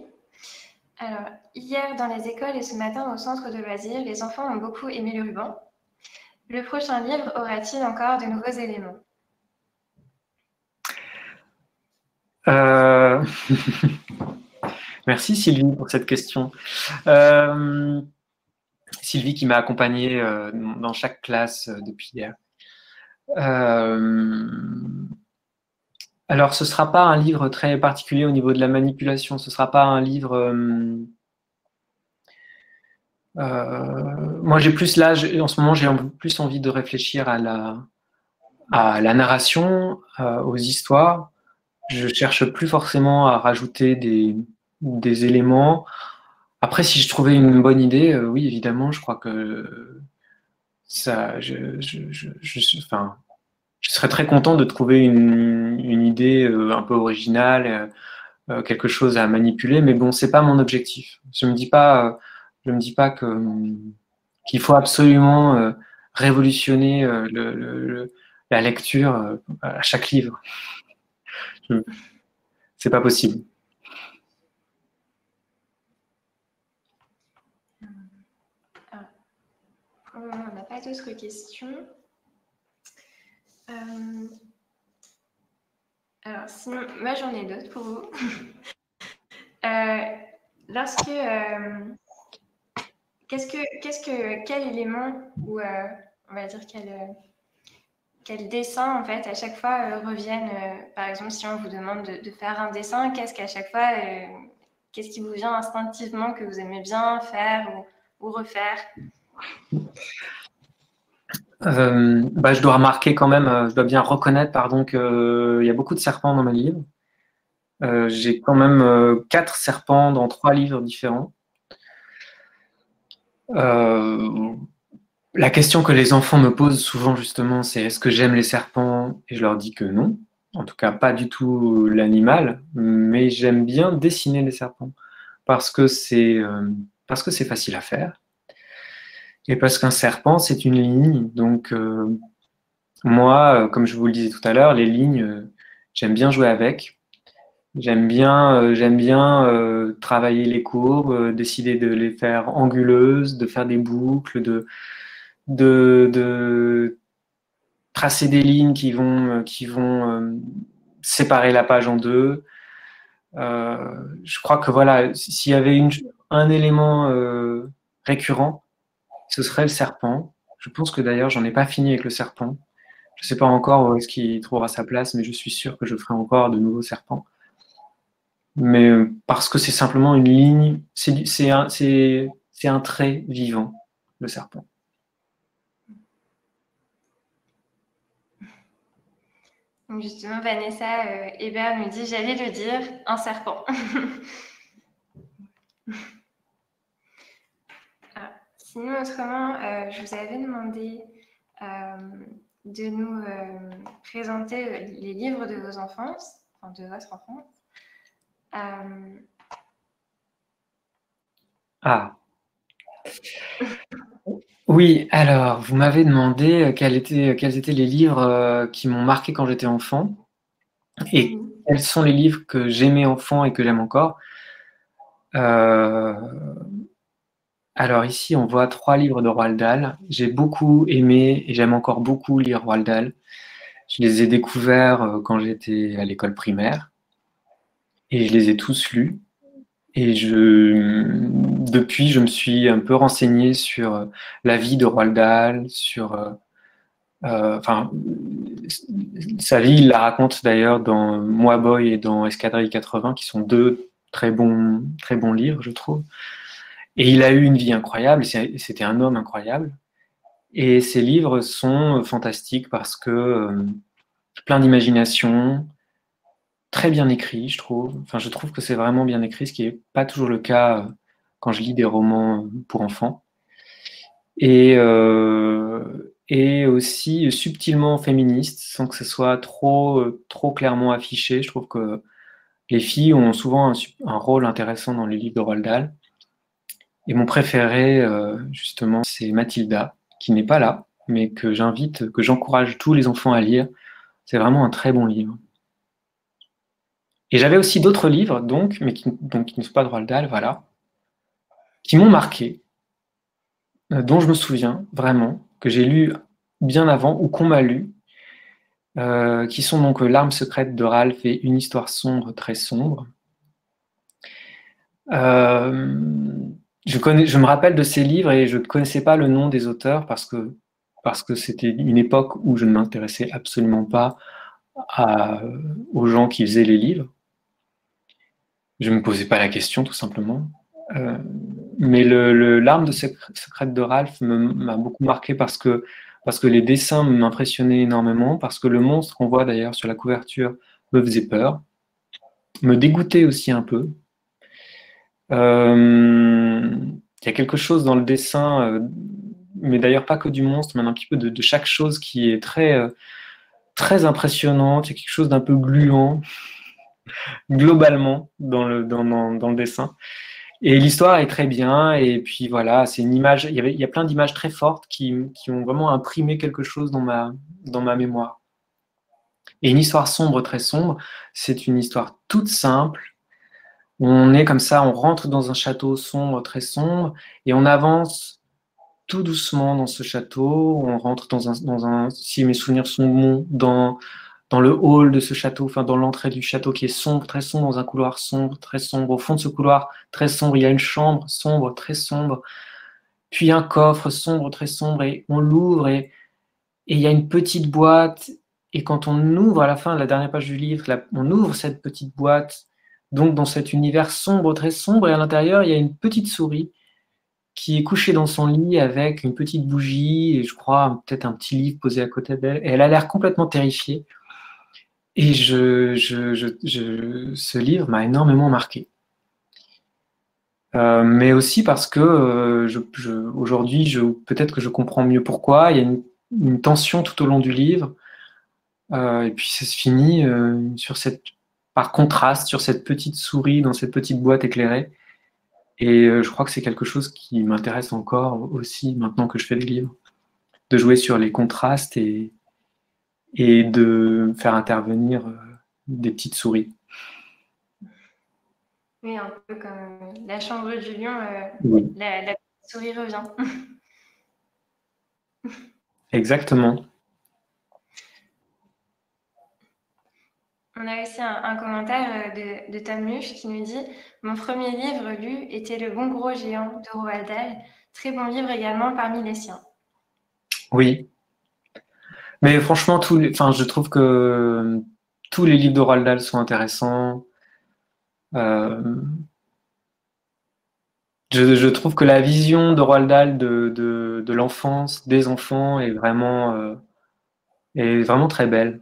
Alors, hier dans les écoles et ce matin au centre de loisirs, les enfants ont beaucoup aimé le ruban. Le prochain livre aura-t-il encore de nouveaux éléments? Merci Sylvie pour cette question. Sylvie qui m'a accompagné dans chaque classe depuis hier. Alors, ce ne sera pas un livre très particulier au niveau de la manipulation. Ce ne sera pas un livre... moi, j'ai plus là, en ce moment, j'ai plus envie de réfléchir à la narration, aux histoires. Je cherche plus forcément à rajouter des éléments. Après, si je trouvais une bonne idée, oui, évidemment, je crois que ça, enfin, je serais très content de trouver une idée un peu originale, quelque chose à manipuler, mais bon, c'est pas mon objectif. Je me dis pas qu'il faut absolument révolutionner la lecture à chaque livre. C'est pas possible. On n'a pas d'autres questions. Alors, sinon, moi j'en ai d'autres pour vous. Quel élément ou on va dire quel dessin en fait à chaque fois reviennent, par exemple si on vous demande de faire un dessin, qu'est-ce qu'à chaque fois, qu'est-ce qui vous vient instinctivement que vous aimez bien faire ou refaire? Je dois remarquer quand même, je dois bien reconnaître qu'il y a beaucoup de serpents dans mes livres. J'ai quand même 4 serpents dans 3 livres différents. La question que les enfants me posent souvent justement, c'est est-ce que j'aime les serpents? Et je leur dis que non, en tout cas pas du tout l'animal, mais j'aime bien dessiner les serpents parce que c'est facile à faire et parce qu'un serpent c'est une ligne. Donc moi, comme je vous le disais tout à l'heure, les lignes, j'aime bien jouer avec. J'aime bien travailler les courbes, décider de les faire anguleuses, de faire des boucles, de tracer des lignes qui vont séparer la page en deux. Je crois que voilà, s'il y avait un élément récurrent, ce serait le serpent. Je pense que d'ailleurs, j'en ai pas fini avec le serpent. Je ne sais pas encore où est-ce qu'il trouvera sa place, mais je suis sûr que je ferai encore de nouveaux serpents. Mais parce que c'est simplement une ligne, c'est un trait vivant, le serpent. Donc justement, Vanessa Hébert nous dit « J'allais le dire, un serpent ». Sinon, autrement, je vous avais demandé de nous présenter les livres de vos enfances, enfin de votre enfance. Oui, alors, vous m'avez demandé quels étaient les livres qui m'ont marqué quand j'étais enfant et quels sont les livres que j'aimais enfant et que j'aime encore. Alors ici, on voit 3 livres de Roald Dahl. J'ai beaucoup aimé et j'aime encore beaucoup lire Roald Dahl. Je les ai découverts quand j'étais à l'école primaire et je les ai tous lus. Et depuis, je me suis un peu renseigné sur la vie de Roald Dahl, sur sa vie, il la raconte d'ailleurs dans Moi Boy et dans Escadrille 80, qui sont 2 très bons livres, je trouve. Et il a eu une vie incroyable, c'était un homme incroyable. Et ces livres sont fantastiques parce que plein d'imagination, très bien écrit, je trouve. Enfin, je trouve que c'est vraiment bien écrit, ce qui n'est pas toujours le cas quand je lis des romans pour enfants. Et aussi subtilement féministe, sans que ce soit trop clairement affiché. Je trouve que les filles ont souvent un rôle intéressant dans les livres de Roald Dahl. Et mon préféré, justement, c'est Mathilda, qui n'est pas là, mais que j'encourage tous les enfants à lire. C'est vraiment un très bon livre. Et j'avais aussi d'autres livres, mais qui ne sont pas de Roald Dahl, voilà, qui m'ont marqué, dont je me souviens vraiment, que j'ai lu bien avant ou qu'on m'a lu, qui sont donc L'arme secrète de Ralph et Une histoire sombre, très sombre. Je me rappelle de ces livres et je ne connaissais pas le nom des auteurs parce que c'était une époque où je ne m'intéressais absolument pas aux gens qui faisaient les livres. Je ne me posais pas la question, tout simplement. Mais L'arme secrète de Ralph m'a beaucoup marqué parce que les dessins m'impressionnaient énormément, parce que le monstre qu'on voit d'ailleurs sur la couverture me faisait peur, me dégoûtait aussi un peu. Il y a quelque chose dans le dessin, mais d'ailleurs pas que du monstre, mais un petit peu de chaque chose qui est très impressionnante. Il y a quelque chose d'un peu gluant, globalement, dans le dessin. Et l'histoire est très bien, et puis voilà, c'est une image, il y a plein d'images très fortes qui ont vraiment imprimé quelque chose dans ma mémoire. Et Une histoire sombre, très sombre, c'est une histoire toute simple. On est comme ça, on rentre dans un château sombre, très sombre, et on avance tout doucement dans ce château. On rentre si mes souvenirs sont bons, dans le hall de ce château, enfin dans l'entrée du château qui est sombre, très sombre, dans un couloir sombre, très sombre. Au fond de ce couloir très sombre, il y a une chambre sombre, très sombre, puis un coffre sombre, très sombre, et on l'ouvre et il y a une petite boîte. Et quand on ouvre à la fin de la dernière page du livre, on ouvre cette petite boîte, donc dans cet univers sombre, très sombre, et à l'intérieur, il y a une petite souris qui est couchée dans son lit avec une petite bougie et je crois peut-être un petit livre posé à côté d'elle. Et elle a l'air complètement terrifiée. Et ce livre m'a énormément marqué. Mais aussi parce que aujourd'hui, peut-être que je comprends mieux pourquoi. Il y a une tension tout au long du livre. Et puis ça se finit par contraste sur cette petite souris dans cette petite boîte éclairée. Et je crois que c'est quelque chose qui m'intéresse encore aussi maintenant que je fais des livres, de jouer sur les contrastes et de faire intervenir des petites souris. Oui, un peu comme La chambre du lion, Oui. la petite souris revient. Exactement. On a aussi un commentaire de Tom Luche qui nous dit « Mon premier livre lu était Le bon gros géant de Roald Dahl. Très bon livre également parmi les siens. » Oui. Mais franchement, je trouve que tous les livres de Roald Dahl sont intéressants. Je trouve que la vision de Roald Dahl de l'enfance, des enfants, est vraiment très belle.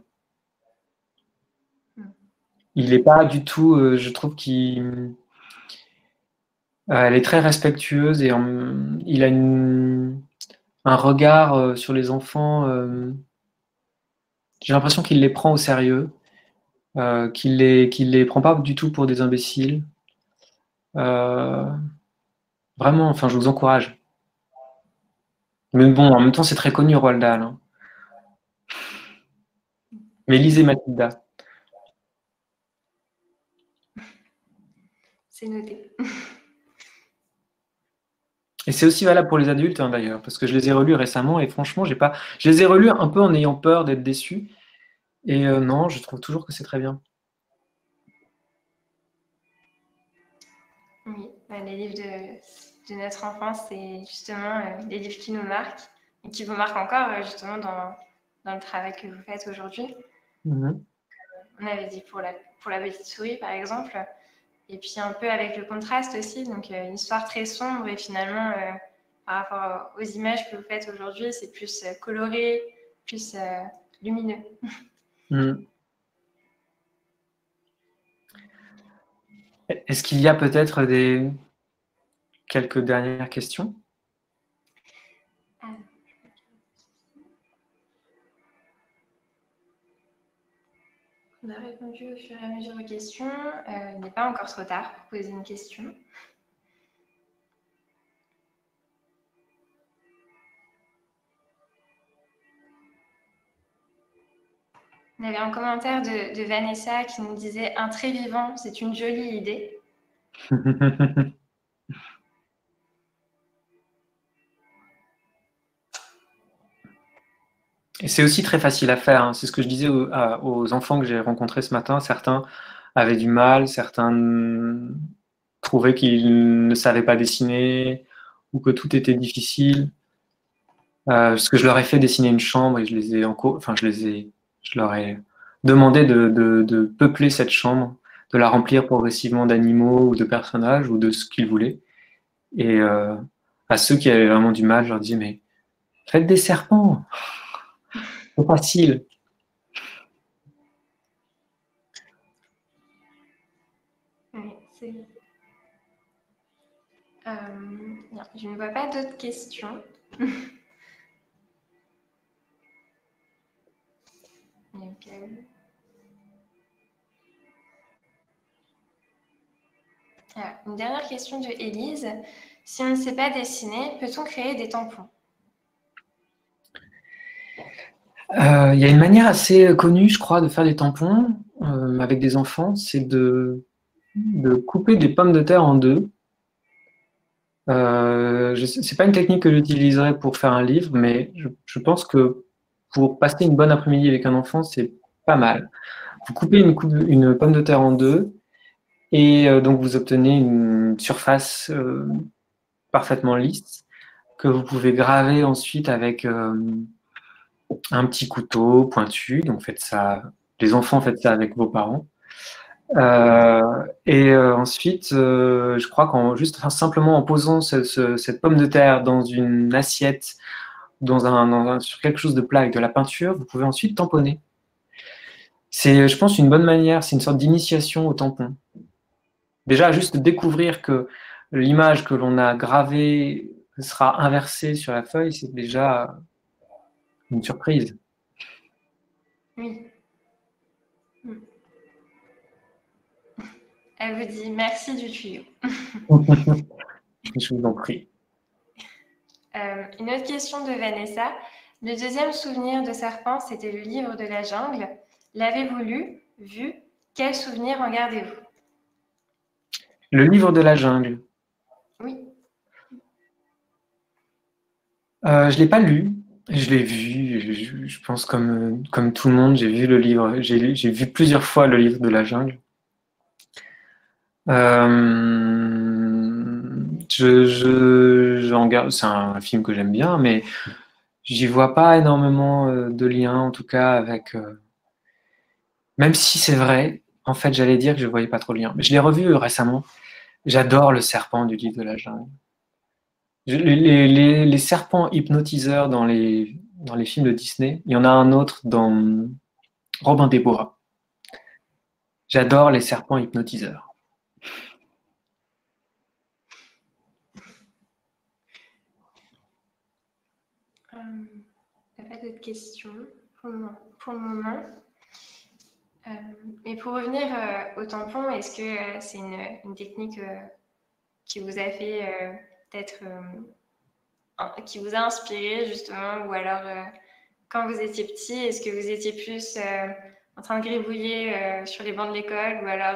Il n'est pas du tout, je trouve qu'elle est très respectueuse et il a un regard sur les enfants. J'ai l'impression qu'il les prend au sérieux, qu'il les prend pas du tout pour des imbéciles. Vraiment, enfin, je vous encourage. Mais bon, en même temps, c'est très connu, Roald Dahl. Hein. Mais lisez Mathilda. C'est noté. Et c'est aussi valable pour les adultes, hein, d'ailleurs, parce que je les ai relus récemment et franchement, je les ai relus un peu en ayant peur d'être déçu. Et non, je trouve toujours que c'est très bien. Oui, les livres de notre enfance, c'est justement les livres qui nous marquent et qui vous marquent encore justement dans le travail que vous faites aujourd'hui. Mm-hmm. On avait dit pour la petite souris, par exemple, et puis un peu avec le contraste aussi, donc une histoire très sombre et finalement, par rapport aux images que vous faites aujourd'hui, c'est plus coloré, plus lumineux. Mm. Est-ce qu'il y a peut-être quelques dernières questions. On a répondu au fur et à mesure aux questions. Il n'est pas encore trop tard pour poser une question. Il y avait un commentaire de Vanessa qui nous disait « Un trait vivant, c'est une jolie idée ». Et c'est aussi très facile à faire, hein. C'est ce que je disais aux enfants que j'ai rencontrés ce matin. Certains avaient du mal, certains trouvaient qu'ils ne savaient pas dessiner ou que tout était difficile. Parce que je leur ai fait dessiner une chambre et je leur ai demandé de peupler cette chambre, de la remplir progressivement d'animaux ou de personnages ou de ce qu'ils voulaient. Et à ceux qui avaient vraiment du mal, je leur disais, mais faites des serpents, c'est facile. Oui, c'est... Non, je ne vois pas d'autres questions. Une dernière question de Élise. Si on ne sait pas dessiner, peut-on créer des tampons? Il y a une manière assez connue, je crois, de faire des tampons avec des enfants, c'est de couper des pommes de terre en deux. C'est pas une technique que j'utiliserais pour faire un livre, mais je pense que pour passer une bonne après-midi avec un enfant, c'est pas mal. Vous coupez une pomme de terre en deux, et donc vous obtenez une surface parfaitement lisse que vous pouvez graver ensuite avec un petit couteau pointu. Donc faites ça, les enfants faites ça avec vos parents. Ensuite, je crois simplement en posant cette pomme de terre dans une assiette, sur quelque chose de plat avec de la peinture, vous pouvez ensuite tamponner. C'est, je pense, une bonne manière, c'est une sorte d'initiation au tampon. Déjà, juste découvrir que l'image que l'on a gravée sera inversée sur la feuille, c'est déjà une surprise. Oui. Elle vous dit merci du tuyau. Je vous en prie. Une autre question de Vanessa. Le deuxième souvenir de serpent, c'était le livre de la jungle. L'avez-vous lu, vu? Quel souvenir en gardez-vous? Le livre de la jungle. Oui. Je ne l'ai pas lu. Je l'ai vu, je pense comme tout le monde, j'ai vu le livre. J'ai vu plusieurs fois le livre de la jungle. J'en garde, c'est un film que j'aime bien, mais j'y vois pas énormément de liens, en tout cas avec. Même si c'est vrai, en fait, j'allais dire que je voyais pas trop de liens. Mais je l'ai revu récemment. J'adore le serpent du livre de la jungle. Les serpents hypnotiseurs dans les films de Disney, il y en a un autre dans Robin des Bois. J'adore les serpents hypnotiseurs. Il n'y a pas d'autres questions pour le moment. Et pour revenir au tampon, est-ce que c'est une technique qui vous a fait peut-être qui vous a inspiré justement, ou alors quand vous étiez petit, est-ce que vous étiez plus en train de gribouiller sur les bancs de l'école, ou alors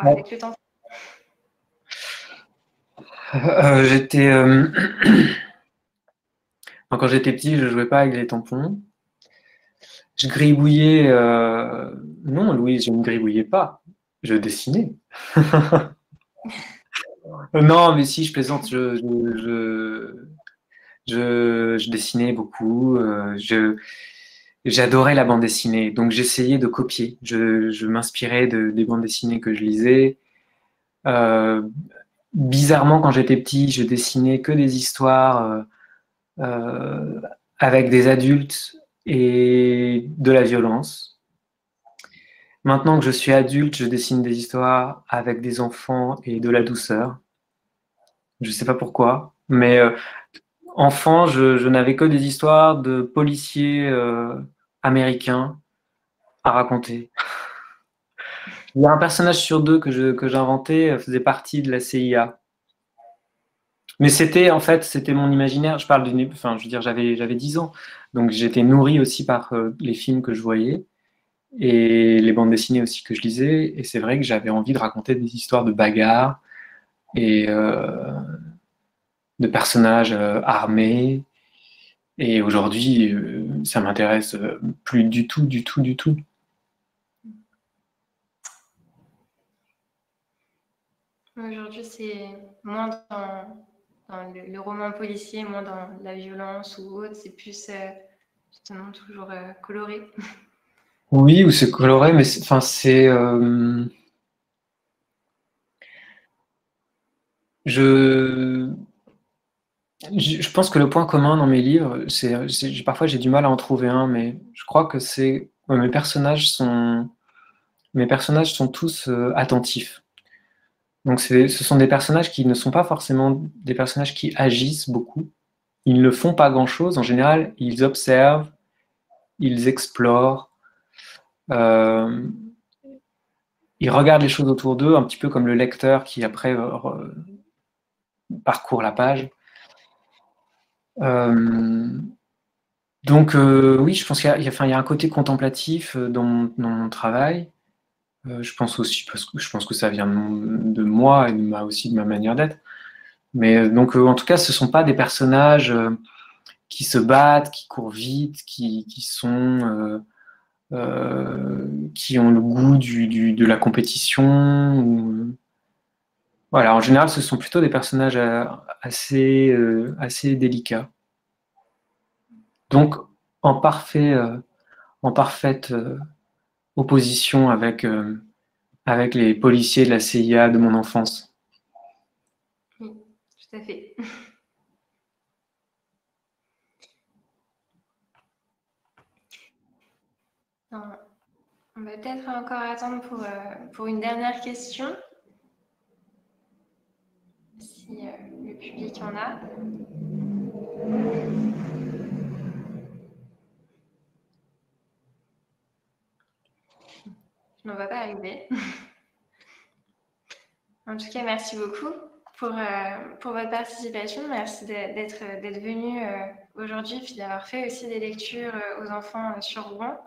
avec le tampon? Quand j'étais petit, je jouais pas avec les tampons. Je gribouillais. Non, Louise, je ne gribouillais pas. Je dessinais. Non, mais si, je plaisante. Je dessinais beaucoup. J'adorais la bande dessinée, donc j'essayais de copier. Je m'inspirais des bandes dessinées que je lisais. Bizarrement, quand j'étais petit, je dessinais que des histoires avec des adultes et de la violence. Maintenant que je suis adulte, je dessine des histoires avec des enfants et de la douceur. Je ne sais pas pourquoi, mais enfant, je n'avais que des histoires de policiers américains à raconter. Il y a un personnage sur deux que j'ai inventé, faisait partie de la CIA. Mais c'était mon imaginaire. Je parle enfin, je veux dire, j'avais 10 ans, donc j'étais nourri aussi par les films que je voyais et les bandes dessinées aussi que je lisais. Et c'est vrai que j'avais envie de raconter des histoires de bagarres et de personnages armés. Et aujourd'hui, ça m'intéresse plus du tout, du tout, du tout. Aujourd'hui, c'est moins dans le roman policier, moins dans la violence ou autre. C'est plus justement toujours coloré. Oui, ou c'est coloré, mais enfin c'est. Je pense que le point commun dans mes livres, parfois j'ai du mal à en trouver un, mais je crois que c'est mes personnages sont tous attentifs. Donc ce sont des personnages qui ne sont pas forcément des personnages qui agissent beaucoup. Ils ne font pas grand-chose. En général, ils observent, ils explorent, ils regardent les choses autour d'eux, un petit peu comme le lecteur qui après parcourt la page. Donc oui, je pense qu'il y a un côté contemplatif dans mon travail. Je pense aussi parce que je pense que ça vient de moi et aussi de ma manière d'être. Mais donc en tout cas, ce sont pas des personnages qui se battent, qui courent vite, qui ont le goût de la compétition. Voilà, en général, ce sont plutôt des personnages assez délicats. Donc, en parfaite opposition avec les policiers de la CIA de mon enfance. Oui, tout à fait. On va peut-être encore attendre pour une dernière question. Si le public en a. Je n'en vois pas arriver. En tout cas, merci beaucoup pour votre participation. Merci d'être venu aujourd'hui, puis d'avoir fait aussi des lectures aux enfants sur Rouen.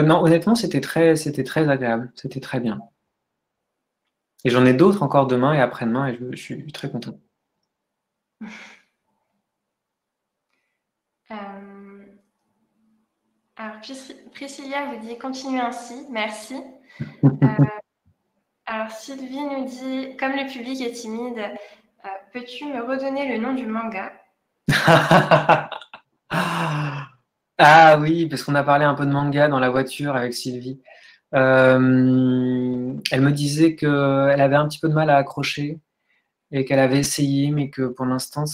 Non, honnêtement, c'était très agréable. C'était très bien. Et j'en ai d'autres encore demain et après-demain, et je suis très content. Alors, Priscilla vous dit « Continuez ainsi, merci ». Alors, Sylvie nous dit « Comme le public est timide, peux-tu me redonner le nom du manga ?» Ah oui, parce qu'on a parlé un peu de manga dans la voiture avec Sylvie. Elle me disait qu'elle avait un petit peu de mal à accrocher et qu'elle avait essayé, mais que pour l'instant,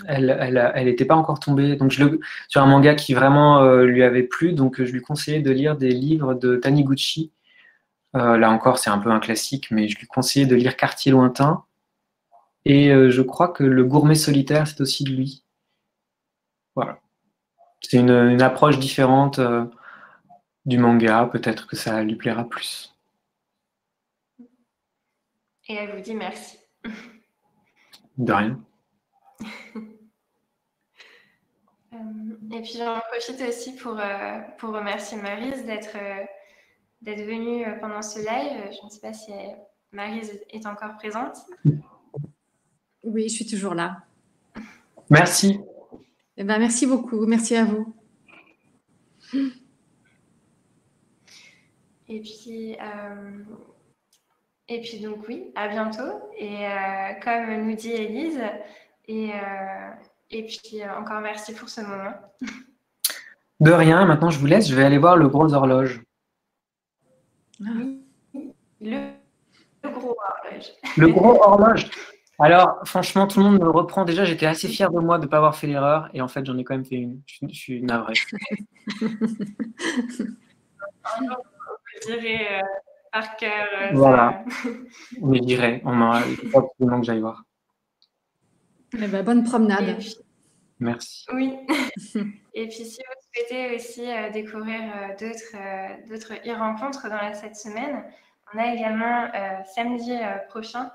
elle n'était pas encore tombée. Donc sur un manga qui vraiment lui avait plu, donc je lui conseillais de lire des livres de Taniguchi. Là encore, c'est un peu un classique, mais je lui conseillais de lire Quartier lointain. Et je crois que Le Gourmet solitaire, c'est aussi de lui. Voilà. C'est une approche différente du manga. Peut-être que ça lui plaira plus. Et elle vous dit merci. De rien. Et puis j'en profite aussi pour remercier Maryse d'être venue pendant ce live. Je ne sais pas si Maryse est encore présente. Oui, je suis toujours là. Merci. Eh ben, merci beaucoup. Merci à vous. Et puis donc oui, à bientôt. Et comme nous dit Élise, et puis encore merci pour ce moment. De rien, maintenant je vous laisse, je vais aller voir le gros horloge. Le gros horloge. Le gros horloge. Alors, franchement, tout le monde me reprend. Déjà, j'étais assez fier de moi de ne pas avoir fait l'erreur. Et en fait, j'en ai quand même fait une. Je suis navré. Je dirais par cœur. Voilà. On est viré. Il faut absolument que j'aille voir. Eh ben, bonne promenade. Merci. Oui. Et puis, si vous souhaitez aussi découvrir d'autres e-rencontres dans cette semaine, on a également samedi prochain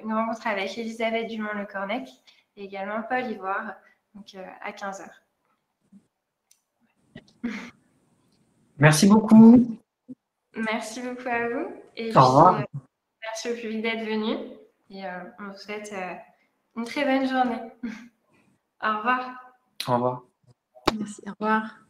une rencontre avec Elisabeth Dumont-Le-Cornec et également Paul Ivoire, donc à 15h. Merci beaucoup. Merci beaucoup à vous. Et Au revoir. puis, merci au public d'être venu. Et on vous souhaite une très bonne journée. Au revoir. Au revoir. Merci, au revoir.